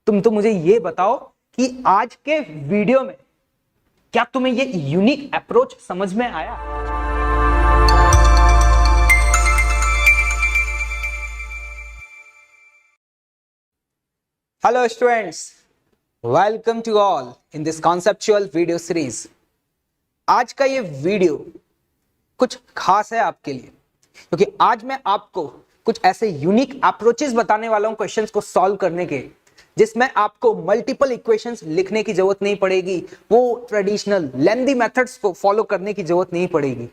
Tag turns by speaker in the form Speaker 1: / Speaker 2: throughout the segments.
Speaker 1: तुम तो मुझे ये बताओ कि आज के वीडियो में क्या तुम्हें ये यूनिक अप्रोच समझ में आया? Hello students, welcome to all in this conceptual video series. आज का ये वीडियो कुछ खास है आपके लिए, क्योंकि आज मैं आपको कुछ ऐसे यूनिक अप्रोचेस बताने वाला हूं क्वेश्चंस को सॉल्व करने के, जिसमें आपको मल्टीपल इक्वेशंस लिखने की जरूरत नहीं पड़ेगी, वो ट्रेडिशनल लेंथी मेथड्स को फॉलो करने की जरूरत नहीं पड़ेगी।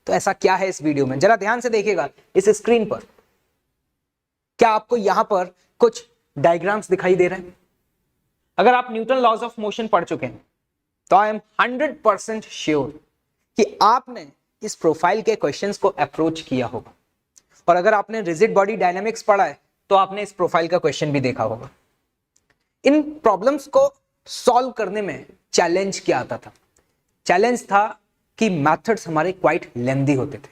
Speaker 1: तो ऐसा क्या है इस वीडियो में, जरा ध्यान से देखिएगा इस स्क्रीन पर। क्या आपको यहां पर कुछ डायग्राम्स दिखाई दे रहे हैं? अगर आप न्यूटन लॉज ऑफ मोशन पढ़ चुके हैं तो आई एम 100% श्योर कि आपने इस प्रोफाइल के क्वेश्चंस को अप्रोच किया होगा, और अगर आपने रिजिड बॉडी डायनामिक्स पढ़ा है तो आपने इस प्रोफाइल का क्वेश्चन भी देखा होगा। इन प्रॉब्लम्स को सॉल्व करने में चैलेंज क्या आता था? चैलेंज था कि मेथड्स हमारे क्वाइट लेंथी होते थे,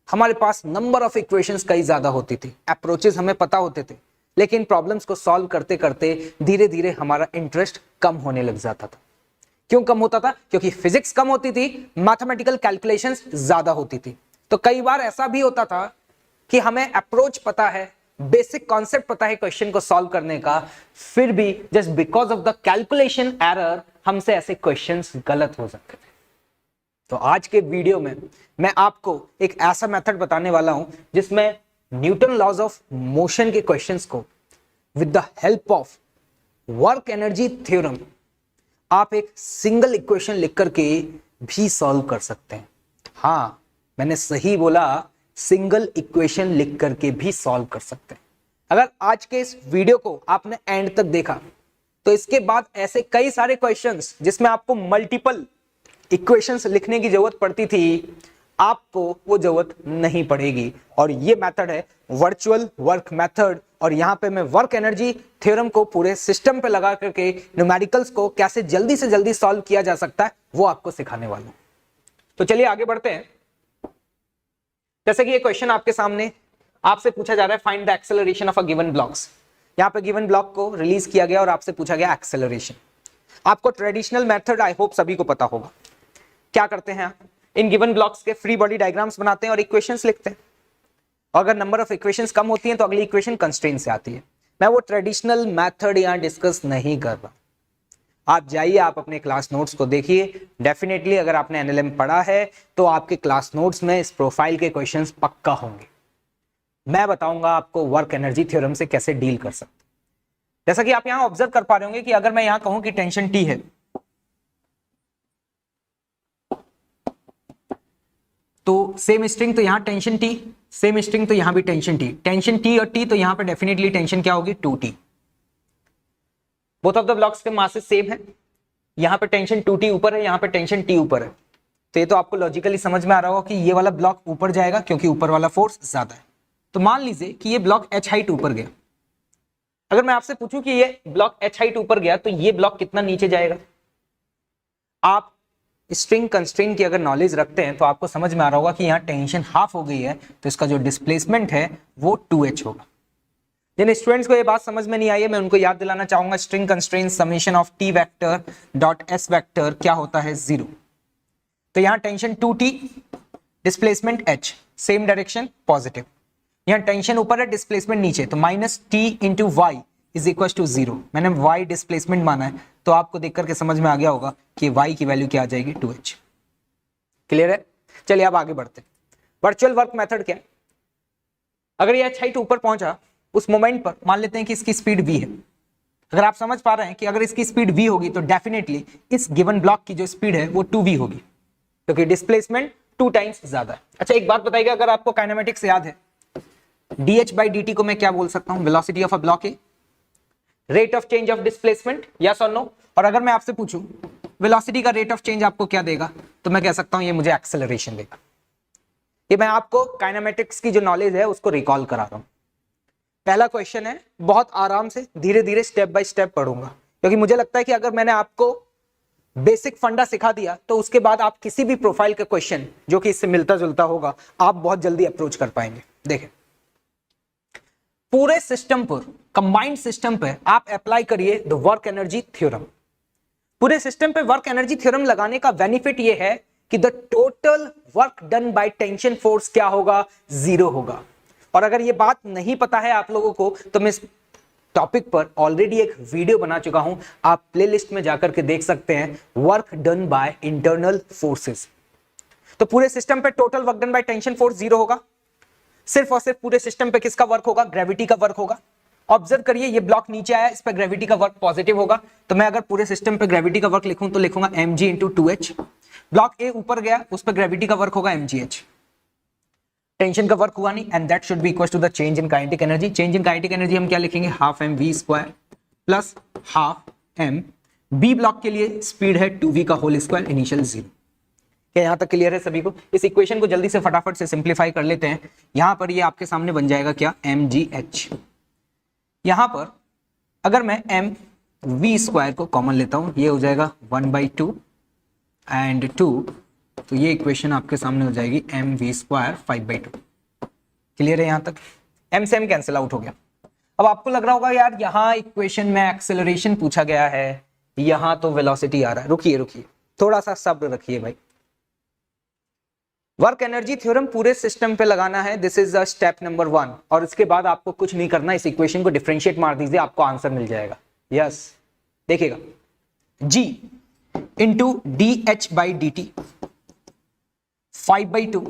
Speaker 1: हमारे पास नंबर ऑफ इक्वेशंस कई ज्यादा होती थी, अप्रोचेस हमें पता होते थे, लेकिन प्रॉब्लम्स को सॉल्व करते करते धीरे धीरे हमारा इंटरेस्ट कम होने लग जाता था। क्यों कम होता था? क्योंकि फिजिक्स कम होती थी, मैथमेटिकल कैलकुलेशंस ज्यादा होती थी। तो कई बार ऐसा भी होता था कि हमें अप्रोच पता है, बेसिक कॉन्सेप्ट पता है क्वेश्चन को सॉल्व करने का, फिर भी just because of the calculation error हमसे ऐसे क्वेश्चंस गलत हो सकते थे। तो आज के वीडियो में मैं आपको एक ऐसा मेथड बताने वाला हूं जिसमें न्यूटन लॉज ऑफ मोशन के क्वेश्चंस को with the help of work energy theorem आप एक सिंगल इक्वेशन लिख करके भी सॉल्व कर सकते हैं। हां, मैंने सही बोला, सिंगल इक्वेशन लिख करके भी सॉल्व कर सकते हैं। अगर आज के इस वीडियो को आपने एंड तक देखा तो इसके बाद ऐसे कई सारे क्वेश्चंस जिसमें आपको मल्टीपल इक्वेशंस लिखने की जरूरत पड़ती थी, आपको वो जरूरत नहीं पड़ेगी। और ये मेथड है वर्चुअल वर्क मेथड, और यहां पे मैं वर्क एनर्जी थ्योरम को पूरे सिस्टम पे लगा करके न्यूमेरिकल्स को कैसे जल्दी से जल्दी सॉल्व किया जा सकता है वो आपको सिखाने वाला हूं। तो चलिए आगे बढ़ते हैं। जैसे कि ये क्वेश्चन आपके सामने आपसे पूछा जा रहा है, find the acceleration of a given blocks. यहां पे गिवन ब्लॉक को रिलीज किया गया और आपसे पूछा गया एक्सेलरेशन। आपको ट्रेडिशनल मेथड आई होप सभी को पता होगा। क्या करते हैं, इन गिवन ब्लॉक्स के फ्री बॉडी डायग्राम्स बनाते हैं और इक्वेशंस लिखते हैं। अगर नंबर ऑफ इक्वेशंस कम होती हैं तो अगली इक्वेशन कंस्ट्रेंट से आती है। मैं वो ट्रेडिशनल मेथड यहां डिस्कस नहीं कर रहा। आप जाइए, आप अपने क्लास नोट्स को देखिए। डेफिनेटली अगर आपने एनएलएम पढ़ा है तो आपके क्लास नोट्स में इस प्रोफाइल के क्वेश्चंस पक्का होंगे। मैं बताऊंगा आपको वर्क एनर्जी थ्योरम से कैसे डील कर सकते। जैसा कि आप यहां ऑब्जर्व कर पा रहे होंगे कि अगर मैं यहां कहूं कि टेंशन टी है, तो सेम स्ट्रिंग तो यहां टेंशन टी, सेम स्ट्रिंग तो यहां भी टेंशन टी, टेंशन टी और टी, तो यहां पे डेफिनेटली टेंशन क्या होगी? 2t। Both of the blocks के मासेस सेम है, यहां पे टेंशन 2t ऊपर है, यहां पे टेंशन t ऊपर है। तो ये तो आपको लॉजिकली समझ में आ रहा होगा कि ये वाला ब्लॉक ऊपर जाएगा क्योंकि ऊपर वाला फोर्स ज्यादा है। तो मान लीजिए कि ये ब्लॉक h हाइट ऊपर गया। अगर मैं आपसे पूछूं कि ये ब्लॉक h हाइट ऊपर गया तो ये ब्लॉक कितना नीचे जाएगा? आप स्ट्रिंग कंस्ट्रेंट की अगर नॉलेज रखते हैं तो आपको समझ में आ रहा होगा कि यहाँ टेंशन हाफ हो गई है, तो इसका जो डिस्प्लेसमेंट है वो 2h होगा। जिन स्टूडेंट्स को ये बात समझ में नहीं आई है, मैं उनको याद दिलाना चाहूंगा, string constraint summation of t vector dot s vector क्या होता है? 0। तो यहाँ tension 2t, displacement h, same direction positive. यहाँ टेंशन ऊपर है, डिस्प्लेसमेंट नीचे, तो minus t into y is equal to 0। मैंने y डिस्प्लेसमेंट माना है, तो आपको देख करके समझ में आ गया होगा कि y की वैल्यू क्या आ जाएगी? 2h। क्लियर है? चलिए अब आगे बढ़ते हैं। वर्चुअल वर्क मेथड क्या है? अगर ये h हाइट ऊपर पहुंचा, उस मोमेंट पर मान लेते हैं कि इसकी स्पीड v है। अगर आप समझ पा रहे हैं कि अगर इसकी स्पीड v होगी तो डेफिनेटली इस गिवन ब्लॉक की जो स्पीड है वो 2v होगी, क्योंकि डिस्प्लेसमेंट 2 टाइम्स ज्यादा है। अच्छा, एक बात बताइएगा, अगर आपको काइनेमेटिक्स याद है, dh बाई dt को मैं क्या बोल सकता हूं? वेलोसिटी ऑफ अ ब्लॉक है, rate of change of displacement, yes और नो। और अगर मैं आपसे पूछूं वेलोसिटी का रेट ऑफ चेंज आपको क्या देगा, तो मैं कह सकता हूं ये मुझे एक्सेलरेशन देगा। ये मैं आपको काइनेमेटिक्स की जो नॉलेज है उसको रिकॉल करा रहा हूं। पहला क्वेश्चन है, बहुत आराम से धीरे धीरे स्टेप बाय स्टेप पढ़ूंगा, क्योंकि मुझे लगता है कि अगर मैंने आपको बेसिक फंडा सिखा दिया तो उसके बाद आप किसी भी प्रोफाइल का क्वेश्चन जो कि इससे मिलता जुलता होगा आप बहुत जल्दी अप्रोच कर पाएंगे। देखें, पूरे सिस्टम पर कंबाइंड सिस्टम पे आप अप्लाई करिए द वर्क एनर्जी थ्योरम। पूरे सिस्टम पे वर्क एनर्जी थ्योरम लगाने का बेनिफिट ये है कि the total work done by tension force क्या होगा, 0 होगा। और अगर ये बात नहीं पता है आप लोगों को तो मैं इस टॉपिक पर ऑलरेडी एक वीडियो बना चुका हूं, आप प्लेलिस्ट में जाकर के देख सकते हैं, work done by internal forces. तो पूरे सिस्टम पे total work done by tension force 0 होगा। सिर्फ और सिर्फ पूरे सिस्टम पे किसका वर्क होगा, ग्रेविटी का वर्क होगा। ऑब्जर्व करिए ये ब्लॉक नीचे आया, इस पर ग्रेविटी का वर्क पॉजिटिव होगा, तो मैं अगर पूरे सिस्टम पे ग्रेविटी का वर्क लिखूं तो लिखूंगा mg इंटू 2h। ब्लॉक ए ऊपर गया, उस पर ग्रेविटी का वर्क होगा mgh। टेंशन का वर्क हुआ नहीं, and that should be equal to the change in kinetic energy. Change in kinetic energy हम क्या लिखेंगे, half m v square plus half m. B block के लिए स्पीड है 2v का होल स्क्वायर, इनिशियल 0। क्या यहां तक क्लियर है सभी को? इस इक्वेशन को जल्दी से फटाफट से सिंप्लीफाई कर लेते हैं। यहां पर ये आपके सामने बन जाएगा क्या, mgh। यहां पर अगर मैं एम वी स्क्वायर को कॉमन लेता हूं, ये हो जाएगा 1/2 एंड 2, तो ये इक्वेशन आपके सामने हो जाएगी एम वी स्क्वायर 5/2। क्लियर है यहां तक? एम से एम कैंसिल आउट हो गया। अब आपको लग रहा होगा यार यहां इक्वेशन में एक्सेलरेशन पूछा गया है, यहां तो वेलोसिटी आ रहा है। रुकिए थोड़ा सा सब्र रखिए भाई। वर्क एनर्जी थ्योरम पूरे सिस्टम पे लगाना है, this is the step number 1। और इसके बाद आपको कुछ नहीं करना, इस इक्वेशन को डिफरेंशिएट मार दीजिए, आपको आंसर मिल जाएगा। यस देखिएगा, g into d h by d t 5/2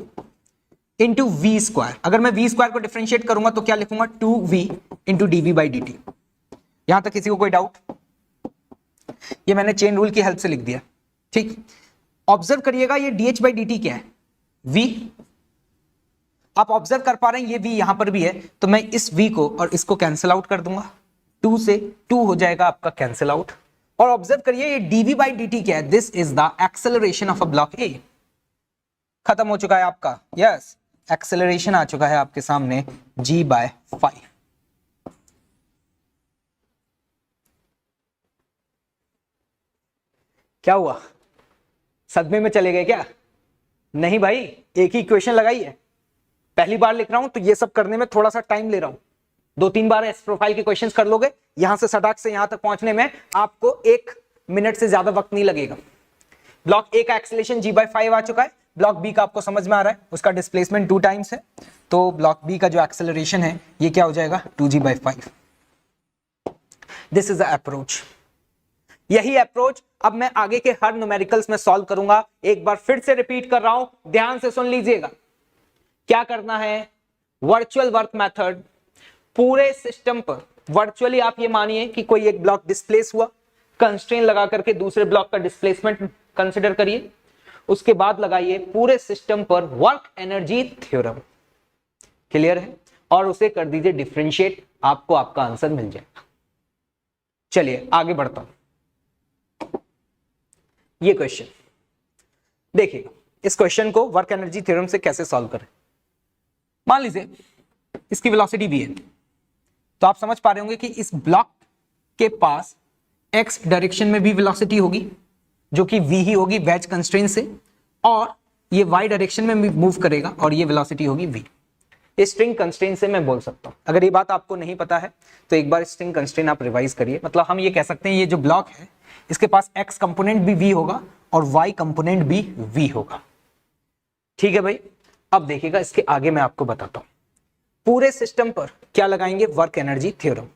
Speaker 1: into v square. अगर मैं वी स्क्वायर को डिफरेंशिएट करूंगा तो क्या लिखूंगा, 2v into D by d T. यहां तक किसी को कोई डाउट? ये मैंने चेन रूल की हेल्प से लिख दिया, ठीक। ऑब्जर्व करिएगा ये डी बाई डी टी क्या है, v। आप ऑब्जर्व कर पा रहे हैं ये v यहां पर भी है, तो मैं इस v को और इसको कैंसिल आउट कर दूंगा, 2 से 2 हो जाएगा आपका कैंसिल आउट। और ऑब्जर्व करिए ये dv बाई dt क्या है, this is the acceleration of a block ए। खत्म हो चुका है आपका, यस एक्सेलरेशन आ चुका है आपके सामने g/5। क्या हुआ, सदमे में चले गए क्या? नहीं भाई, एक ही इक्वेशन लगाई है, पहली बार लिख रहा हूं तो ये सब करने में थोड़ा सा टाइम ले रहा हूं। 2-3 बार एस प्रोफाइल के क्वेश्चंस कर लोगे, यहां से सटाक से यहां तक पहुंचने में आपको 1 मिनट से ज्यादा वक्त नहीं लगेगा। ब्लॉक ए का एक्सेलरेशन g/5 आ चुका है, ब्लॉक बी का आपको समझ में आ रहा है, उसका डिस्प्लेसमेंट 2 टाइम्स है, तो ब्लॉक बी का जो एक्सेलरेशन है ये क्या हो जाएगा, 2g/5। This is the approach. यही अप्रोच अब मैं आगे के हर न्यूमेरिकल्स में सॉल्व करूंगा। एक बार फिर से रिपीट कर रहा हूं, ध्यान से सुन लीजिएगा। क्या करना है, वर्चुअल वर्क मेथड पूरे सिस्टम पर वर्चुअली आप ये मानिए कि कोई एक ब्लॉक डिस्प्लेस हुआ, कंस्ट्रेन लगा करके दूसरे ब्लॉक का डिस्प्लेसमेंट कंसीडर करिए, उसके बाद लगाइए पूरे सिस्टम पर वर्क एनर्जी थ्योरम। क्लियर है? और उसे कर दीजिए डिफरेंशिएट, आपको आपका आंसर मिल जाएगा। चलिए आगे बढ़ता हूं। ये क्वेश्चन देखिएगा, इस क्वेश्चन को वर्क एनर्जी थ्योरम से कैसे सॉल्व करें। मान लीजिए इसकी वेलोसिटी v है, तो आप समझ पा रहे होंगे कि इस ब्लॉक के पास x डायरेक्शन में भी वेलोसिटी होगी जो कि v ही होगी वेज कंस्ट्रेंट से, और ये y डायरेक्शन में भी मूव करेगा और ये वेलोसिटी होगी v। इस स्ट्रिंग कंस्ट्रेंट से मैं बोल सकता हूं। अगर ये बात आपको नहीं पता है तो एक बार स्ट्रिंग कंस्ट्रेंट आप रिवाइज करिए। मतलब हम ये कह सकते हैं ये जो ब्लॉक है इसके पास x कंपोनेंट भी v होगा और y कंपोनेंट भी v होगा। ठीक है भाई, अब देखिएगा इसके आगे मैं आपको बताता हूं। पूरे सिस्टम पर क्या लगाएंगे, वर्क एनर्जी थ्योरम।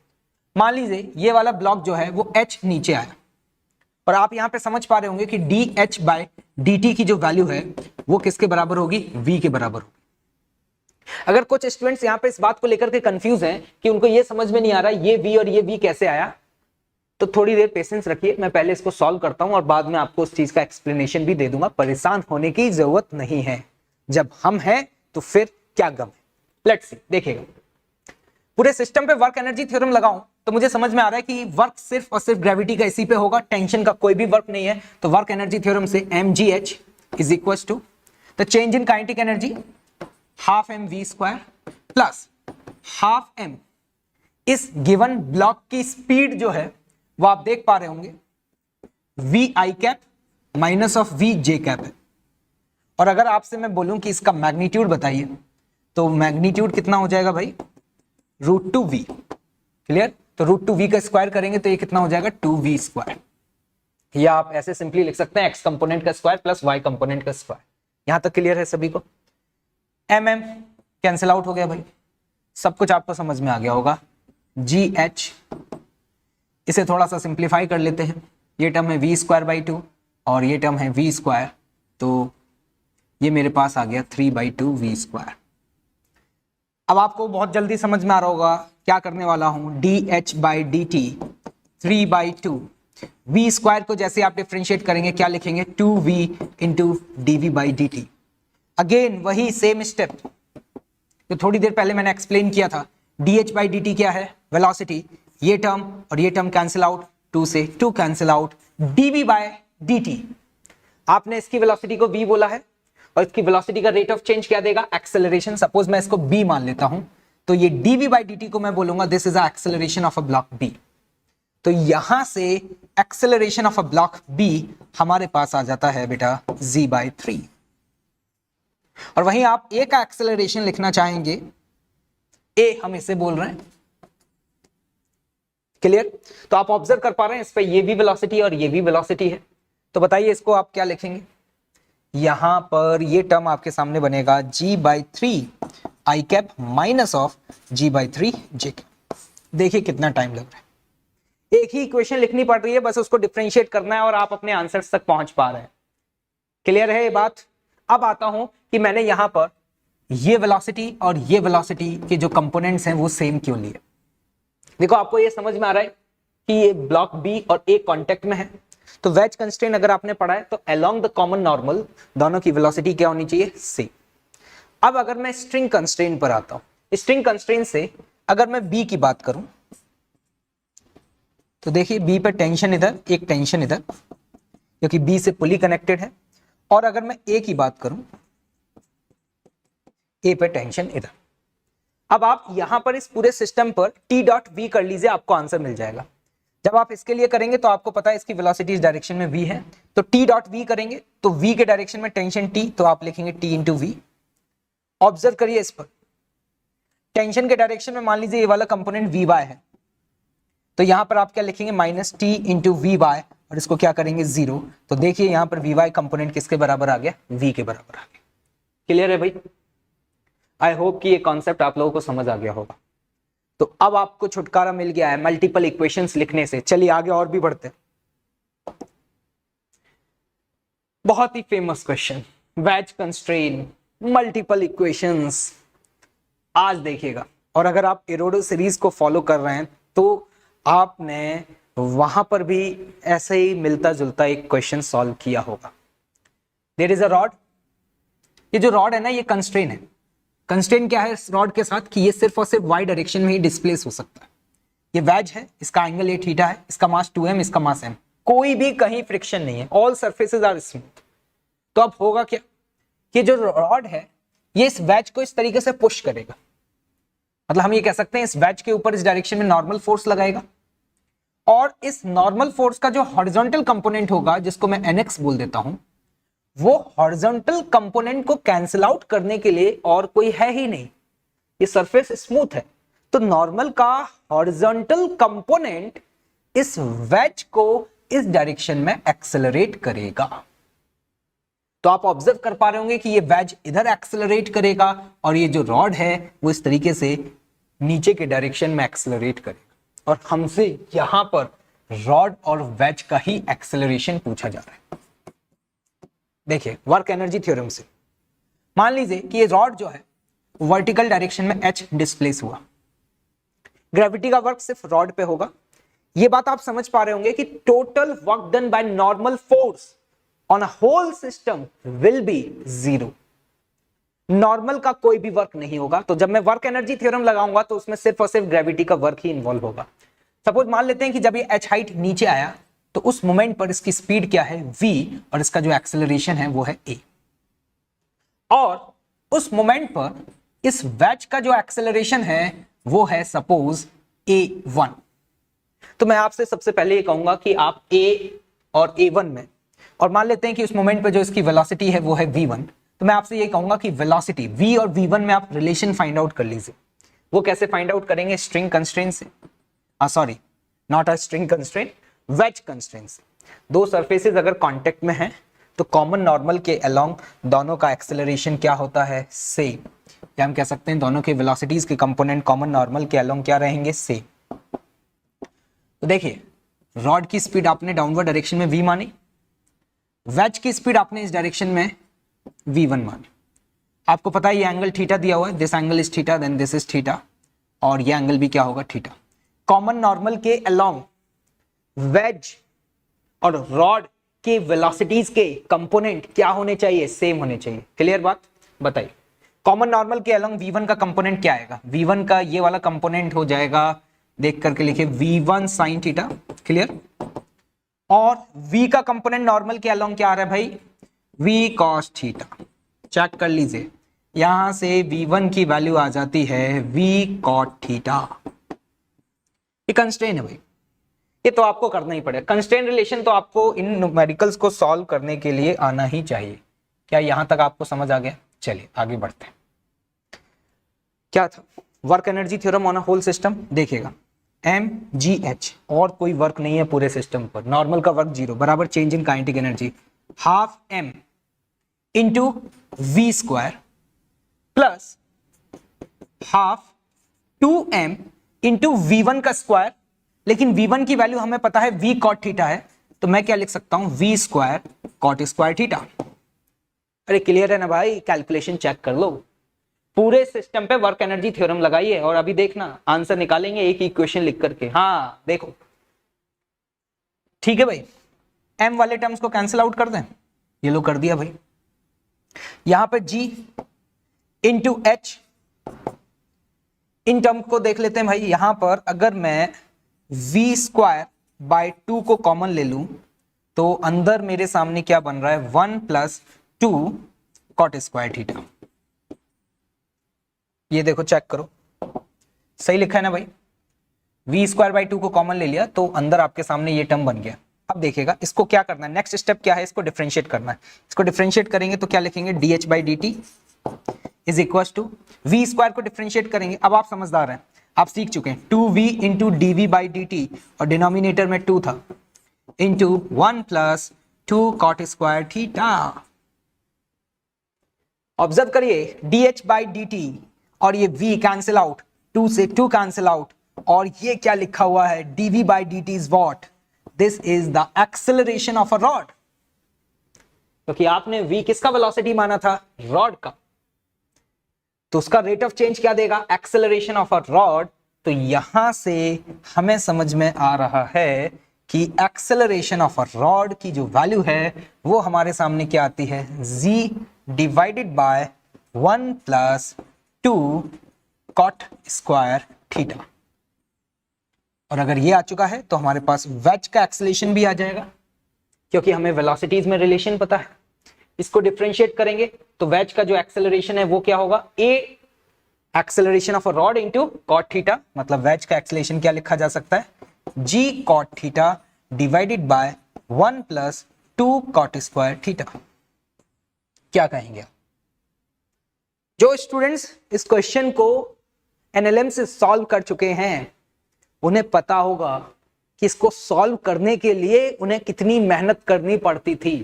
Speaker 1: मान लीजिए ये वाला ब्लॉक जो है वो h नीचे आया, और आप यहां पे समझ पा रहे होंगे कि dh/dt की जो वैल्यू है वो किसके बराबर होगी, v के बराबर होगी। अगर कुछ स्टूडेंट्स यहां पे इस बात को लेकर के कंफ्यूज हैं कि उनको ये समझ में नहीं आ रहा ये v और ये v कैसे आया, तो थोड़ी देर पेशेंस रखिए, मैं पहले इसको सॉल्व करता हूं और बाद में आपको उस चीज का एक्सप्लेनेशन भी दे दूंगा। परेशान होने की जरूरत नहीं है, जब हम हैं तो फिर क्या गम है। लेट्स सी, देखिएगा पूरे सिस्टम पे वर्क एनर्जी थ्योरम लगाऊं तो मुझे समझ में आ रहा है कि वर्क सिर्फ और सिर्फ ग्रेविटी का इसी पे होगा, टेंशन का कोई भी वर्क नहीं है। तो वर्क एनर्जी थ्योरम से mgh is equal to the change in kinetic energy half m v square plus half m इस गिवन ब्लॉक की स्पीड जो है वो आप देख पा रहे होंगे v i cap minus of v j cap है। और अगर आपसे मैं बोलूं कि इसका मैग्नीट्यूड बताइए तो मैग्नीट्यूड कितना हो जाएगा भाई, √2v। क्लियर? तो √2v का स्क्वायर करेंगे तो ये कितना हो जाएगा 2v स्क्वायर, या आप ऐसे सिंपली लिख सकते हैं x कंपोनेंट का स्क्वायर प्लस y कंपोनेंट का स्क्वायर। यहां तक क्लियर है सभी को? mm कैंसिल आउट हो गया भाई, सब कुछ आपको समझ में आ गया होगा। gh, इसे थोड़ा सा सिंप्लीफाई कर लेते हैं, ये टर्म है v स्क्वायर बाई 2 और ये टर्म है v स्क्वायर, तो ये मेरे पास आ गया 3/2 v स्क्वायर। अब आपको बहुत जल्दी समझ में आ रहा होगा क्या करने वाला हूं, dh by dt 3/2 v square को जैसे आप डिफरेंशिएट करेंगे क्या लिखेंगे, 2v into dv by dt। Again वही सेम स्टेप जो थोड़ी देर पहले मैंने एक्सप्लेन किया था, dh बाई dt क्या है, वेलोसिटी, ये टर्म और ये टर्म कैंसिल आउट, 2 से 2 cancel out, dv by dt। आपने इसकी वेलोसिटी को v बोला है और इसकी वेलोसिटी का रेट ऑफ चेंज क्या देगा, एक्सेलरेशन। सपोज मैं इसको b मान लेता हूं, तो ये dv बाय dt को मैं बोलूंगा this is a acceleration of a block b। तो यहां से acceleration of a block b हमारे पास आ जाता है बेटा g/3। और वहीं आप a का एक्सेलरेशन लिखना चाहेंगे, a हम इसे बोल रहे हैं, क्लियर? तो आप ऑब्जर्व कर पा रहे हैं इस पे ये भी वेलोसिटी और ये भी वेलोसिटी है, तो बताइए इसको आप क्या लिखेंगे। यहां पर ये टर्म आपके सामने बनेगा g/3 i cap minus of g/3 j cap. देखिए कितना टाइम लग रहा है, एक ही इक्वेशन लिखनी पड़ रही है, बस उसको डिफरेंशिएट करना है और आप अपने आंसर्स तक पहुंच पा रहे हैं। क्लियर है ये बात? अब आता हूं कि मैंने यहां पर ये वेलोसिटी और ये वेलोसिटी के जो कंपोनेंट्स हैं वो सेम क्यों लिए। देखो आपको ये समझ में आ रहा है कि ये ब्लॉक बी और ए कांटेक्ट में है, तो वेज कंस्ट्रेंट अगर आपने पढ़ा है तो अलोंग द कॉमन नॉर्मल दोनों की वेलोसिटी क्या होनी चाहिए, सेम। अब अगर मैं स्ट्रिंग कंस्ट्रेंट पर आता हूं, स्ट्रिंग कंस्ट्रेंट से अगर मैं बी की बात करूं तो देखिए बी पे टेंशन इधर, एक टेंशन इधर, क्योंकि बी से पुली कनेक्टेड है। और अगर मैं ए की बात करूं, ए पे टेंशन इधर। अब आप यहां पर इस पूरे सिस्टम पर T.V कर लीजिए, आपको आंसर मिल जाएगा। जब आप इसके लिए करेंगे तो आपको पता है इसकी वेलोसिटी इस डायरेक्शन में v है, तो T.V करेंगे तो v के डायरेक्शन में टेंशन T, तो आप लिखेंगे T इंटू वी। ऑब्जर्व करिए इस पर, टेंशन के डायरेक्शन में मान लीजिए ये वाला कंपोनेंट Vy है, तो यहां पर आप क्या लिखेंगे, माइनस T इंटू Vy, और इसको क्या करेंगे 0। तो देखिए यहां पर Vy कंपोनेंट किसके बराबर आ गया, v के बराबर आ गया। क्लियर है भाई? आई होप कि ये कॉन्सेप्ट आप लोगों को समझ आ गया होगा। तो अब आपको छुटकारा मिल गया है मल्टीपल इक्वेशंस लिखने से। चलिए आगे और भी बढ़ते हैं। बहुत ही famous question, wedge constraint, multiple equations, आज देखिएगा। और अगर आप इरोडो सीरीज को फॉलो कर रहे हैं तो आपने वहां पर भी ऐसे ही मिलता जुलता एक क्वेश्चन सॉल्व किया होगा। देयर इज अ रॉड, ये जो रॉड है ना ये कंस्ट्रेंट है। कंस्ट्रेंट क्या है इस रॉड के साथ कि ये सिर्फ और सिर्फ y डायरेक्शन में ही डिस्प्लेस हो सकता है। ये वेज है, इसका एंगल a थीटा है, इसका मास 2m, इसका मास m, कोई भी कहीं फ्रिक्शन नहीं है, ऑल सरफेसेस आर स्मूथ। तो अब होगा क्या, ये जो रॉड है ये इस वेज को इस तरीके से पुश करेगा, मतलब हम ये कह सकते हैं इस वेज के ऊपर इस डायरेक्शन में नॉर्मल फोर्स लगाएगा, और इस नॉर्मल फोर्स का जो हॉरिजॉन्टल कंपोनेंट होगा जिसको मैं nx बोल देता हूं, वो हॉरिजॉन्टल कंपोनेंट को कैंसिल आउट करने के लिए और कोई है ही नहीं, ये सरफेस स्मूथ है, तो नॉर्मल का हॉरिजॉन्टल कंपोनेंट इस वेज को इस डायरेक्शन में एक्सेलरेट करेगा। तो आप ऑब्जर्व कर पा रहे होंगे कि ये वेज इधर एक्सेलरेट करेगा और ये जो रॉड है वो इस तरीके से नीचे के डायरेक्शन में एक्सेलरेट करेगा। और हमसे यहां पर रॉड और वेज का ही एक्सेलरेशन पूछा जा रहा है। देखिए वर्क एनर्जी थ्योरम से मान लीजिए कि ये रॉड जो है वर्टिकल डायरेक्शन में h डिस्प्लेस हुआ, ग्रेविटी का वर्क सिर्फ रॉड पे होगा। ये बात आप समझ पा रहे होंगे कि total work done by normal force on a whole system will be 0। Normal का कोई भी वर्क नहीं होगा। तो जब मैं वर्क एनर्जी थ्योरम लगाऊंगा तो उसमें सिर्फ और सिर्फ ग्रेविटी का वर्क ही इन्वॉल्व होगा। सपोज मान लेते हैं कि जब ये h हाइट नीचे आया तो उस मोमेंट पर इसकी स्पीड क्या है v, और इसका जो एक्सेलरेशन है वो है a, और उस मोमेंट पर इस वेज का जो एक्सेलरेशन है वो है सपोज a1। तो मैं आपसे सबसे पहले ये कहूंगा कि आप a और a1 में, और मान लेते हैं कि उस मोमेंट पर जो इसकी वेलोसिटी है वो है v1, तो मैं आपसे ये कहूंगा कि वेलोसिटी v और v1 में आप रिलेशन फाइंड आउट कर लीजिए। वो कैसे फाइंड आउट करेंगे, स्ट्रिंग कंस्ट्रेंट से। Sorry, not a string constraint, wedge constraints. दो सरफेसेस अगर कांटेक्ट में हैं तो कॉमन नॉर्मल के अलोंग दोनों का एक्सेलरेशन क्या होता है, सेम। या हम कह सकते हैं दोनों के वेलोसिटीज के कंपोनेंट कॉमन नॉर्मल के अलोंग क्या रहेंगे, सेम। तो देखिए, रॉड की स्पीड आपने डाउनवर्ड डायरेक्शन में v मानी, वेज की स्पीड आपने इस डायरेक्शन में v1 मानी। आपको पता है ये एंगल थीटा दिया हुआ है, this angle is theta, then this is theta, और ये एंगल भी क्या होगा, थीटा। कॉमन नॉर्मल के अलोंग वेज और रॉड के वेलोसिटीज के कंपोनेंट क्या होने चाहिए, सेम होने चाहिए। क्लियर बात, बताइए। कॉमन नॉर्मल के अलोंग v1 का कंपोनेंट क्या आएगा, v1 का ये वाला कंपोनेंट हो जाएगा, देख करके लिखिए, v1 साइन थीटा। क्लियर। और v का कंपोनेंट नॉर्मल के अलोंग क्या आ रहा है भाई, v cos थीटा। चेक कर लीजिए, यहां से v1 की वैल्यू आ जाती है v cot थीटा। ये कंस्ट्रेंट है भाई, ये तो आपको करना ही पड़ेगा। कंस्ट्रेंट रिलेशन तो आपको इन न्यूमेरिकल्स को सॉल्व करने के लिए आना ही चाहिए। क्या यहां तक आपको समझ आ गया? चलिए आगे बढ़ते हैं। क्या था, work energy theorem on a whole system. देखिएगा, mgh, और कोई वर्क नहीं है पूरे सिस्टम पर, नॉर्मल का वर्क 0 बराबर change in kinetic energy half m into v square plus half 2m into v1 का स्क्वायर। लेकिन v1 की वैल्यू हमें पता है v cot थीटा है, तो मैं क्या लिख सकता हूं, v square cot square theta. अरे क्लियर है ना भाई, कैलकुलेशन चेक कर लो। पूरे सिस्टम पे वर्क एनर्जी थ्योरम लगाइए और अभी देखना आंसर निकालेंगे एक इक्वेशन लिख करके। हाँ देखो, ठीक है भाई, m वाले टर्म्स को कैंसिल आउट कर दें, ये लो कर दिया भाई। यहां पे g into h, in term को देख लेते हैं भाई। यहां पर अगर मैं v स्क्वायर बाय 2 को कॉमन ले लूं तो अंदर मेरे सामने क्या बन रहा है, 1 प्लस 2 कॉट स्क्वायर थीटा। ये देखो चेक करो, सही लिखा है ना भाई, v स्क्वायर बाई 2 को कॉमन ले लिया तो अंदर आपके सामने ये टर्म बन गया। अब देखिएगा इसको क्या करना है, नेक्स्ट स्टेप क्या है, इसको डिफरेंशिएट करना है। इसको डिफरेंशिएट करेंगे तो क्या लिखेंगे, dh by dt is equal to v square को डिफरेंशिएट करेंगे। अब आप समझदार हैं, आप सीख चुके हैं, 2v into dv by dt और डिनोमिनेटर में 2 था, into 1 plus 2 cot square theta. Observe करिए, dh बाई dt और ये v कैंसिल आउट, 2 से 2 कैंसिल आउट, और ये क्या लिखा हुआ है, dv by dt is what, this is the acceleration of a rod. क्योंकि आपने v किसका वेलोसिटी माना था, रॉड का, तो उसका रेट ऑफ चेंज क्या देगा, एक्सेलरेशन ऑफ अ रॉड। तो यहां से हमें समझ में आ रहा है कि एक्सेलरेशन ऑफ अ रॉड की जो वैल्यू है वो हमारे सामने क्या आती है, g divided by 1 plus 2 cot square theta. और अगर ये आ चुका है तो हमारे पास वेज का एक्सेलरेशन भी आ जाएगा, क्योंकि हमें वेलोसिटीज में रिलेशन पता है। इसको डिफरेंशिएट करेंगे तो वेज का जो एक्सेलरेशन है वो क्या होगा, a acceleration of a rod into cot theta, मतलब वेज का एक्सेलरेशन क्या लिखा जा सकता है, g cot theta divided by 1 plus 2 cot square theta. क्या कहेंगे जो स्टूडेंट्स इस क्वेश्चन को एनएलएम से सॉल्व कर चुके हैं, उन्हें पता होगा कि इसको सॉल्व करने के लिए उन्हें कितनी मेहनत करनी पड़ती थी,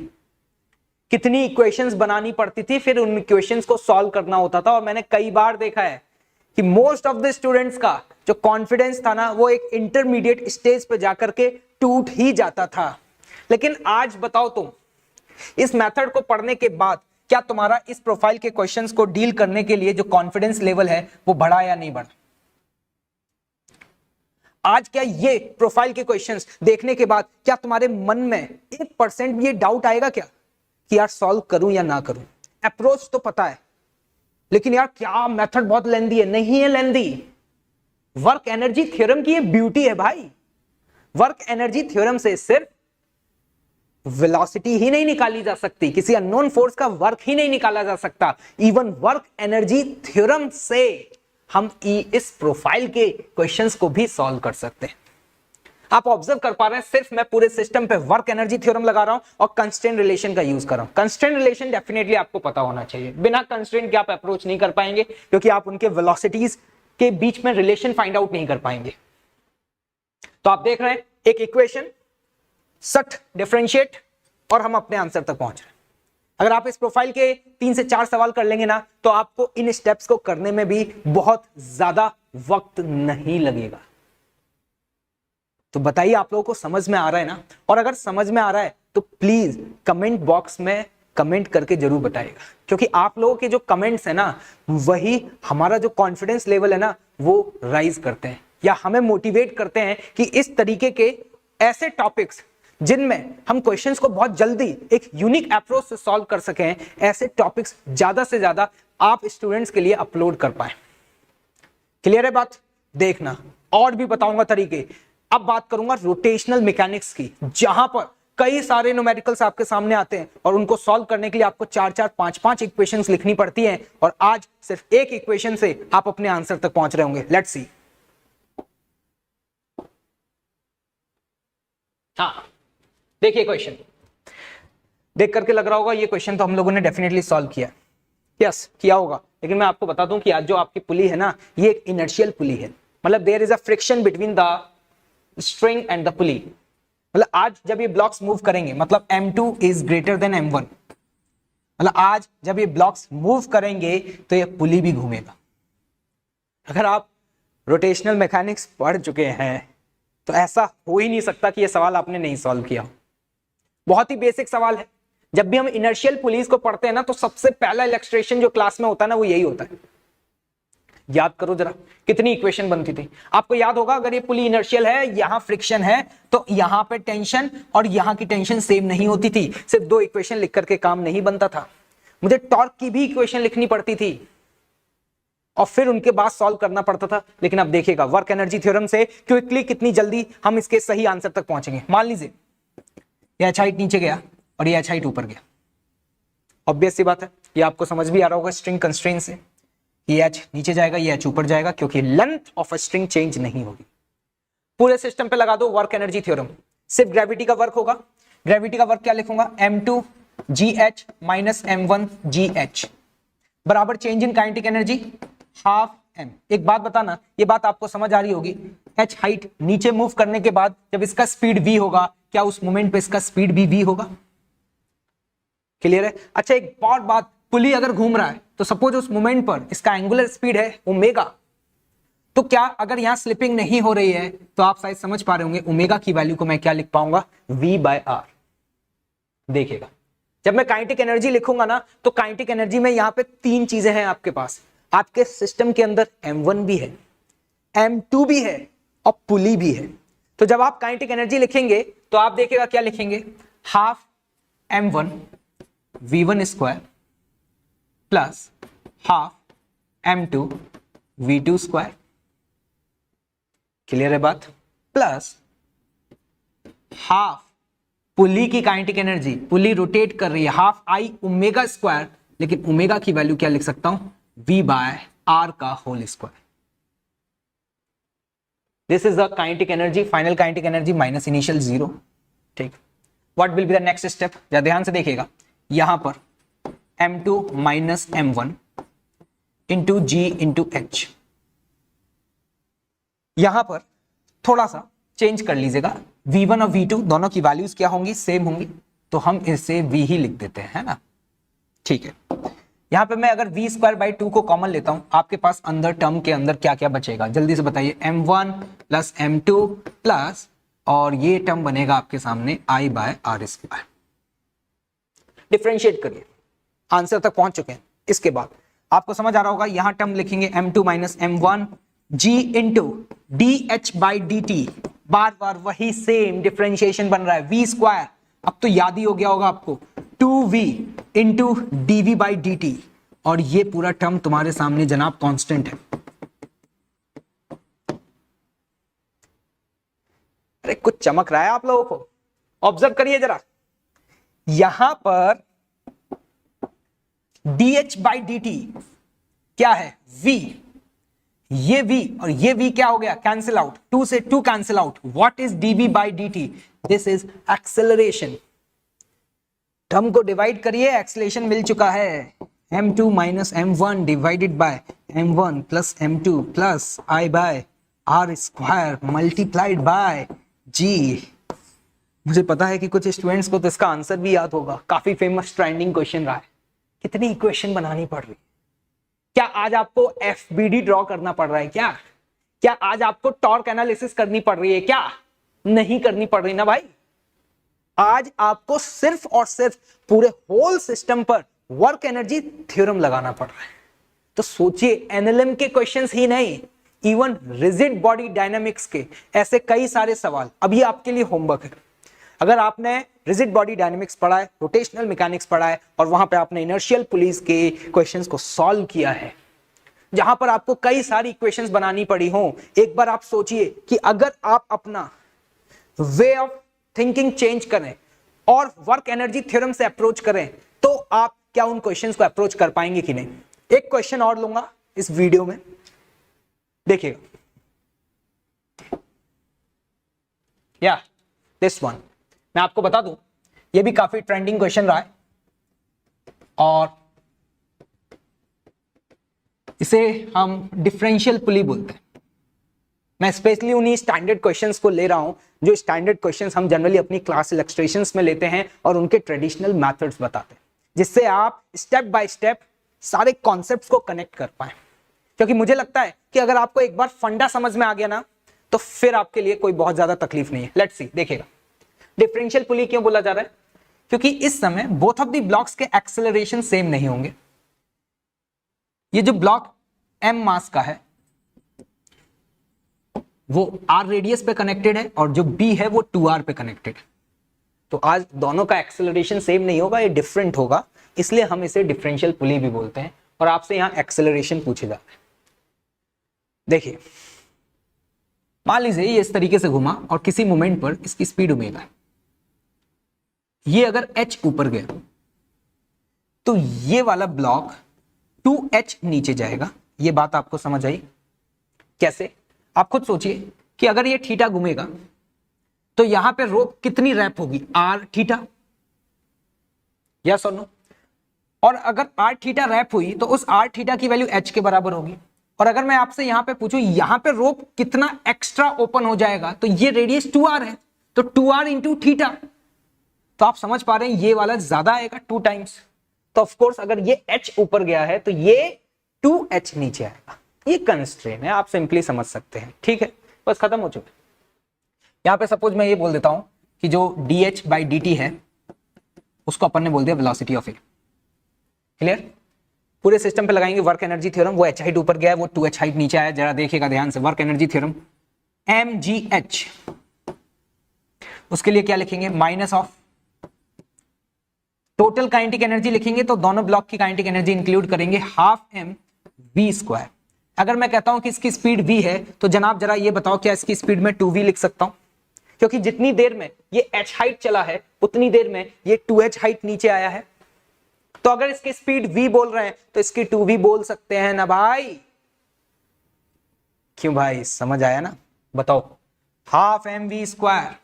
Speaker 1: कितनी इक्वेशंस बनानी पड़ती थी, फिर उन इक्वेशंस को सॉल्व करना होता था। और मैंने कई बार देखा है कि मोस्ट ऑफ द स्टूडेंट्स का जो कॉन्फिडेंस था ना, वो एक इंटरमीडिएट स्टेज पे जाकर के टूट ही जाता था। लेकिन आज बताओ तुम, इस मेथड को पढ़ने के बाद क्या तुम्हारा इस प्रोफाइल के क्वेश्चंस को डील करने के लिए जो कॉन्फिडेंस लेवल है वो बढ़ा या नहीं बढ़ा? आज क्या ये प्रोफाइल के क्वेश्चंस देखने के बाद क्या तुम्हारे मन में 1% भी ये डाउट आएगा क्या कि यार सॉल्व करूं या ना करूं? अप्रोच तो पता है, लेकिन यार क्या मेथड बहुत लेंदी है। नहीं है लेंदी, वर्क एनर्जी थ्योरम की ये ब्यूटी है भाई। वर्क एनर्जी थ्योरम से सिर्फ वेलोसिटी ही नहीं निकाली जा सकती, किसी अननोन फोर्स का वर्क ही नहीं निकाला जा सकता। इवन वर्क एनर्जी थ्योरम से हम इस प्रोफाइल के क्वेश्चंस को भी सॉल्व कर सकते हैं। आप ऑब्जर्व कर पा रहे हैं, सिर्फ मैं पूरे सिस्टम पे वर्क एनर्जी थ्योरम लगा रहा हूं और कंस्ट्रेंट रिलेशन का यूज कर रहा हूं। कंस्ट्रेंट रिलेशन डेफिनेटली आपको पता होना चाहिए, बिना कंस्ट्रेंट के आप अप्रोच नहीं कर पाएंगे, क्योंकि आप उनके वेलोसिटीज के बीच में रिलेशन फाइंड आउट नहीं कर पाएंगे। तो आप देख रहे हैं एक इक्वेशन, सट डिफरेंशिएट, और हम अपने आंसर तक पहुंच रहे हैं। अगर आप इस प्रोफाइल के 3 से 4 सवाल कर लेंगे ना, तो आपको इन स्टेप्स को करने में भी बहुत ज्यादा वक्त नहीं लगेगा। तो बताइए आप लोगों को समझ में आ रहा है ना? और अगर समझ में आ रहा है तो प्लीज कमेंट बॉक्स में कमेंट करके जरूर बताइएगा, क्योंकि आप लोगों के जो कमेंट्स है ना, वही हमारा जो कॉन्फिडेंस लेवल है ना, वो राइज करते हैं या हमें मोटिवेट करते हैं कि इस तरीके के ऐसे टॉपिक्स जिनमें हम क्वेश्चंस को बहुत जल्दी एक यूनिक अप्रोच से सॉल्व कर सकें, ऐसे टॉपिक्स ज्यादा से ज्यादा आप स्टूडेंट्स के लिए अपलोड कर पाए। क्लियर है बात? देखना और भी बताऊंगा तरीके। अब बात करूंगा रोटेशनल मैकेनिक्स की, जहां पर कई सारे न्यूमेरिकल्स आपके सामने आते हैं और उनको सॉल्व करने के लिए आपको 4-4, 5-5 इक्वेशंस लिखनी पड़ती हैं, और आज सिर्फ एक इक्वेशन से आप अपने आंसर तक पहुंच रहे होंगे। Let's see. हाँ, देखिए क्वेश्चन देख करके लग रहा होगा ये क्वेश्चन तो हम लोगों ने डेफिनेटली सॉल्व किया। यस, किया होगा, लेकिन मैं आपको बता दूं कि आज जो आपकी पुली है ना, ये एक इनर्शियल पुली है। मतलब there is a friction between the string and the pulley. मतलब आज जब ये ब्लॉक्स मूव करेंगे, मतलब M2 is greater than M1, मतलब आज जब ये ब्लॉक्स मूव करेंगे तो ये पुली भी घूमेगा। अगर आप रोटेशनल मैकेनिक्स पढ़ चुके हैं तो ऐसा हो ही नहीं सकता कि ये सवाल आपने नहीं सॉल्व किया। बहुत ही बेसिक सवाल है। जब भी हम इनर्शियल पुलीज को पढ़ते हैं ना, तो सबसे पहला इलस्ट्रेशन जो क्लास में होता है ना, वो यही होता है। याद करो जरा, कितनी इक्वेशन बनती थी। आपको याद होगा, अगर ये पुली इनर्शियल है, यहां फ्रिक्शन है, तो यहां पे टेंशन और यहां की टेंशन सेम नहीं होती थी। सिर्फ 2 इक्वेशन लिख करके काम नहीं बनता था, मुझे टॉर्क की भी इक्वेशन लिखनी पड़ती थी और फिर उनके बाद सॉल्व करना पड़ता था। लेकिन अब देखिएगा, वर्क एनर्जी थ्योरम से क्विकली कितनी जल्दी हम इसके सही आंसर तक पहुंचेंगे। मान लीजिए ये एच हाइट नीचे गया और ये एच हाइट ऊपर गया। ऑब्वियस सी बात है, ये आपको समझ भी आ रहा होगा स्ट्रिंग कंस्ट्रेंट से, ये एच नीचे जाएगा, ये एच ऊपर जाएगा, क्योंकि length of a string change नहीं होगी। पूरे सिस्टम पे लगा दो वर्क एनर्जी थ्योरम, सिर्फ ग्रेविटी का वर्क होगा। ग्रेविटी का वर्क क्या लिखूंगा? M2 GH minus M1 GH बराबर change in kinetic energy half m। एक बात बताना, ये बात आपको समझ आ रही होगी, h हाइट नीचे मूव करने के बाद जब इसका स्पीड v होगा, क्या उस मोमेंट पे इसका स्पीड भी v होगा? क्लियर है? अच्छा, एक और बात, पुली अगर घूम रहा है तो सपोज उस मोमेंट पर इसका एंगुलर स्पीड है ओमेगा, तो क्या अगर यहां स्लिपिंग नहीं हो रही है तो आप शायद समझ पा रहे होंगे ओमेगा की वैल्यू को मैं क्या लिख पाऊंगा? v/r। देखिएगा, जब मैं काइनेटिक एनर्जी लिखूंगा ना, तो काइनेटिक एनर्जी में यहां पे 3 चीजें हैं आपके पास। आपके सिस्टम के अंदर M1 भी है, M2 भी है और पुली भी है। तो जब आप काइनेटिक एनर्जी लिखेंगे तो आप देखिएगा क्या लिखेंगे? Half M1 V1 square plus half M2 V2 square. Clear है बात? प्लस हाफ पुली की काइनेटिक एनर्जी, पुली रोटेट कर रही है, हाफ आई ओमेगा स्क्वायर, लेकिन ओमेगा की वैल्यू क्या लिख सकता हूं? V/r का whole square. This is the kinetic energy, final kinetic energy minus initial 0। ठीक, what will be the next step? जरा ध्यान से देखिएगा, यहां पर M2 minus M1 into G into H। यहां पर थोड़ा सा चेंज कर लीजिएगा, V1 और V2 दोनों की वैल्यूज क्या होंगी? सेम होंगी, तो हम इसे V ही लिख देते हैं, है ना? ठीक है, यहां पे मैं अगर v²/2 को कॉमन लेता हूं, आपके पास अंदर टर्म के अंदर क्या क्या बचेगा? जल्दी से बताइए। M1 प्लस M2 प्लस, और ये टर्म बनेगा आपके सामने I/r²। डिफरेंशिएट करिए, आंसर तक पहुंच चुके हैं। इसके बाद आपको समझ आ रहा होगा, यहां टर्म लिखेंगे M2 minus M1 G into dH/dt। बार बार वही सेम डिफरेंशिएशन बन रहा है, v²। अब तो याद ही हो गया होगा आपको, 2v इंटू dv/dt, और ये पूरा टर्म तुम्हारे सामने जनाब कांस्टेंट है। अरे कुछ चमक रहा है आप लोगों को? ऑब्जर्व करिए जरा, यहां पर dH/dt क्या है? v। ये v और ये v क्या हो गया? कैंसिल आउट, 2 से 2 cancel out. What is dv/dt? This is acceleration. Term को डिवाइड करिए, एक्सेलरेशन मिल चुका है। M2 minus M1 divided by M1 plus M2 plus I/r r square multiplied by g. मुझे पता है कि कुछ स्टूडेंट्स को तो इसका आंसर भी याद होगा, काफी फेमस ट्रेंडिंग क्वेश्चन रहा है। कितनी इक्वेशन बनानी पड़ रही? क्या आज आपको एफबीडी ड्रॉ करना पड़ रहा है? क्या आज आपको टॉर्क एनालिसिस करनी पड़ रही है? क्या नहीं करनी पड़ रही ना भाई। आज आपको सिर्फ और सिर्फ पूरे होल सिस्टम पर वर्क एनर्जी थ्योरम लगाना पड़ रहा है। तो सोचिए, एनएलएम के क्वेश्चंस ही नहीं, इवन रिजिड बॉडी डायनामिक्स के ऐसे कई सारे सवाल। अभी आपके लिए होमवर्क है, अगर आपने रिजिड बॉडी डायनामिक्स पढ़ा है, रोटेशनल मैकेनिक्स पढ़ा है और वहां पे आपने इनर्शियल पुलीज के क्वेश्चंस को सॉल्व किया है, जहां पर आपको कई सारी इक्वेशंस बनानी पड़ी हो, एक बार आप सोचिए कि अगर आप अपना वे ऑफ थिंकिंग चेंज करें और वर्क एनर्जी थ्योरम से अप्रोच करें, तो आप क्या उन क्वेश्चंस को अप्रोच कर पाएंगे कि नहीं? एक क्वेश्चन और लूंगा इस वीडियो में, देखिएगा। या दिस वन, मैं आपको बता दूं, ये भी काफी ट्रेंडिंग क्वेश्चन रहा है और इसे हम डिफरेंशियल पुली बोलते हैं। मैं स्पेशली उन्हीं स्टैंडर्ड क्वेश्चंस को ले रहा हूं जो स्टैंडर्ड क्वेश्चंस हम जनरली अपनी क्लास इलस्ट्रेशंस में लेते हैं और उनके ट्रेडिशनल मेथड्स बताते हैं, जिससे आप स्टेप बाय स्टेप सारे कॉन्सेप्ट्स को कनेक्ट कर पाए। क्योंकि मुझे लगता है कि अगर आपको एक बार फंडा समझ में आ गया ना, तो फिर आपके लिए कोई बहुत ज्यादा तकलीफ नहीं है। लेट्स सी, देखिएगा। डिफरेंशियल पुली क्यों बोला जा रहा है? क्योंकि इस समय बोथ ऑफ द ब्लॉक्स के एक्सेलरेशन सेम नहीं होंगे। ये जो ब्लॉक m मास का है वो r रेडियस पे कनेक्टेड है और जो b है वो 2r पे कनेक्टेड है। तो आज दोनों का एक्सेलरेशन सेम नहीं होगा, ये डिफरेंट होगा, इसलिए हम इसे डिफरेंशियल पुली भी बोलते हैं। और आपसे यहां एक्सेलरेशन पूछे जाते हैं। देखिए, मान लीजिए ये इस तरीके से घुमा और किसी मोमेंट पर इसकी स्पीड ओमेगा है। ये अगर h ऊपर गया तो ये वाला ब्लॉक 2h नीचे जाएगा। ये बात आपको समझ आई? कैसे? आप खुद सोचिए कि अगर ये थीटा घूमेगा तो यहां पे रोप कितनी रैप होगी? r थीटा, यस और नो? और अगर r थीटा रैप हुई तो उस r थीटा की वैल्यू h के बराबर होगी। और अगर मैं आपसे यहां पे पूछूं यहां पे रोप कितना एक्स्ट्रा ओपन हो जाएगा, तो ये रेडियस 2r है, तो 2r इंटू थीटा। तो आप समझ पा रहे हैं ये वाला ज्यादा आएगा 2 टाइम्स। तो ऑफ कोर्स अगर ये h ऊपर गया है तो ये 2h नीचे आएगा। ये कंस्ट्रेंट है, आप सिंपली समझ सकते हैं। ठीक है, बस खत्म हो चुका। यहां पे सपोज मैं ये बोल देता हूं कि जो dh बाई dt है उसको अपन ने बोल दिया वेलोसिटी ऑफ ए। क्लियर? पूरे सिस्टम पे लगाएंगे वर्क एनर्जी थ्योरम। वो h हाइट ऊपर गया है, वो 2h हाइट नीचे आया। जरा देखिएगा ध्यान से, वर्क एनर्जी थ्योरम mgh, उसके लिए क्या लिखेंगे? Minus of total kinetic energy लिखेंगे, तो दोनों ब्लॉक की काइनेटिक एनर्जी इंक्लूड करेंगे, हाफ m v स्क्वायर। अगर मैं कहता हूं कि इसकी स्पीड v है, तो जनाब जरा ये बताओ क्या इसकी स्पीड में 2v लिख सकता हूं? क्योंकि जितनी देर में ये h हाइट चला है उतनी देर में ये 2h हाइट नीचे आया है। तो अगर इसकी स्पीड v बोल रहे हैं तो इसकी 2v बोल सकते हैं ना भाई? क्यों भाई, समझ आया ना? बताओ, हाफ m v स्क्वायर।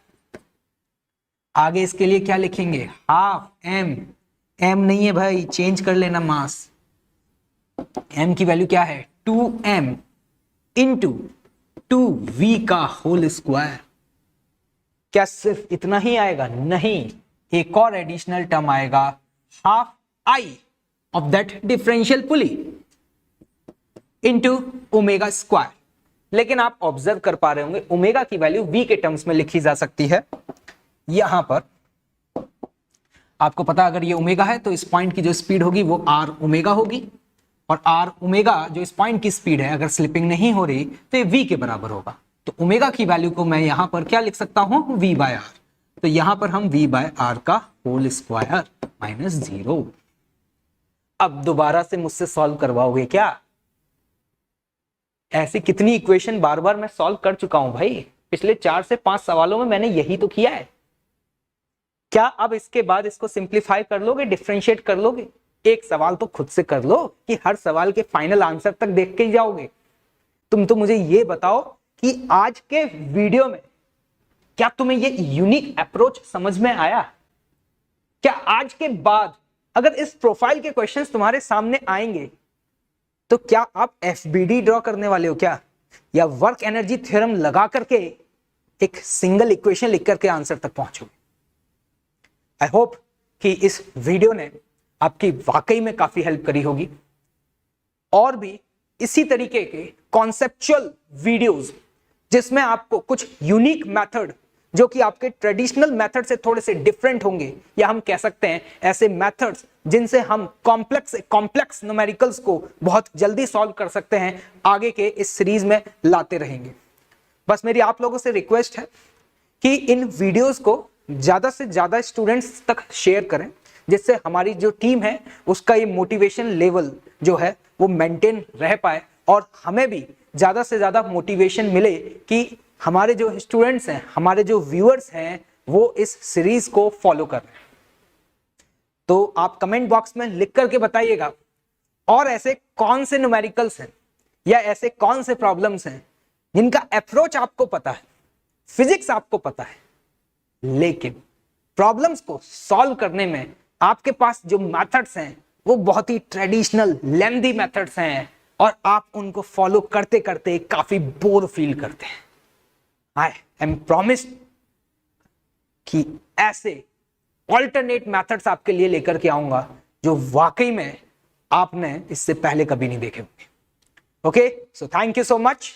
Speaker 1: आगे इसके लिए क्या लिखेंगे? हाफ m, m नहीं है भाई, चेंज कर लेना मास। m की वैल्यू क्या है? 2m इंटू 2v का होल स्क्वायर। क्या सिर्फ इतना ही आएगा? नहीं, एक और एडिशनल टर्म आएगा, half I of that differential pulley into omega square. लेकिन आप ऑब्जर्व कर पा रहे होंगे ओमेगा की वैल्यू v के टर्म्स में लिखी जा सकती है। यहां पर आपको पता, अगर ये ओमेगा है तो इस पॉइंट की जो स्पीड होगी वो r ओमेगा होगी, और r ओमेगा जो इस पॉइंट की स्पीड है, अगर स्लिपिंग नहीं हो रही तो ये v के बराबर होगा। तो ओमेगा की वैल्यू को मैं यहां पर क्या लिख सकता हूं? v by r। तो यहां पर हम v बाय r का होल स्क्वायर माइनस 0। अब दोबारा से मुझसे सॉल्व करवाओगे क्या? ऐसी कितनी इक्वेशन बार बार मैं सॉल्व कर चुका हूं भाई, पिछले 4 से 5 सवालों में मैंने यही तो किया है। क्या अब इसके बाद इसको सिंप्लीफाई कर लोगे, डिफरेंशिएट कर लोगे? एक सवाल तो खुद से कर लो कि हर सवाल के फाइनल आंसर तक देख के ही जाओगे। तुम तो मुझे ये बताओ कि आज के वीडियो में क्या तुम्हें ये यूनिक अप्रोच समझ में आया? क्या आज के बाद अगर इस प्रोफाइल के क्वेश्चंस तुम्हारे सामने आएंगे तो क्या आप एफबीडी ड्रॉ करने वाले हो क्या? या वर्क एनर्जी थ्योरम लगा करके एक सिंगल इक्वेशन लिख करके आंसर तक पहुंचोगे। आई होप कि इस वीडियो ने आपकी वाकई में काफी हेल्प करी होगी। और भी इसी तरीके के कॉन्सेप्चुअल वीडियोस जिसमें आपको कुछ यूनिक मेथड जो कि आपके ट्रेडिशनल मेथड से थोड़े से डिफरेंट होंगे, या हम कह सकते हैं ऐसे मेथड्स जिनसे हम कॉम्प्लेक्स न्यूमेरिकल्स को बहुत जल्दी सॉल्व कर सकते हैं, आगे के इस सीरीज में लाते रहेंगे। बस मेरी आप लोगों से रिक्वेस्ट है कि इन वीडियोस को ज्यादा से ज्यादा स्टूडेंट्स तक शेयर करें, जिससे हमारी जो टीम है उसका ये मोटिवेशन लेवल जो है वो मेंटेन रह पाए और हमें भी ज्यादा से ज्यादा मोटिवेशन मिले कि हमारे जो स्टूडेंट्स हैं, हमारे जो व्यूअर्स हैं, वो इस सीरीज को फॉलो कर रहे हैं। तो आप कमेंट बॉक्स में लिख करके बताइएगा और ऐसे कौन से न्यूमेरिकल्स हैं या ऐसे कौन से प्रॉब्लम्स हैं जिनका अप्रोच आपको पता है, फिजिक्स आपको पता है, लेकिन प्रॉब्लम्स को सॉल्व करने में आपके पास जो मेथड्स हैं वो बहुत ही ट्रेडिशनल लेंथी मेथड्स हैं और आप उनको फॉलो करते करते काफी बोर फील करते हैं। आई एम प्रॉमिस्ड कि ऐसे ऑल्टरनेट मेथड्स आपके लिए लेकर के आऊंगा जो वाकई में आपने इससे पहले कभी नहीं देखे होंगे। Okay, so thank you so much.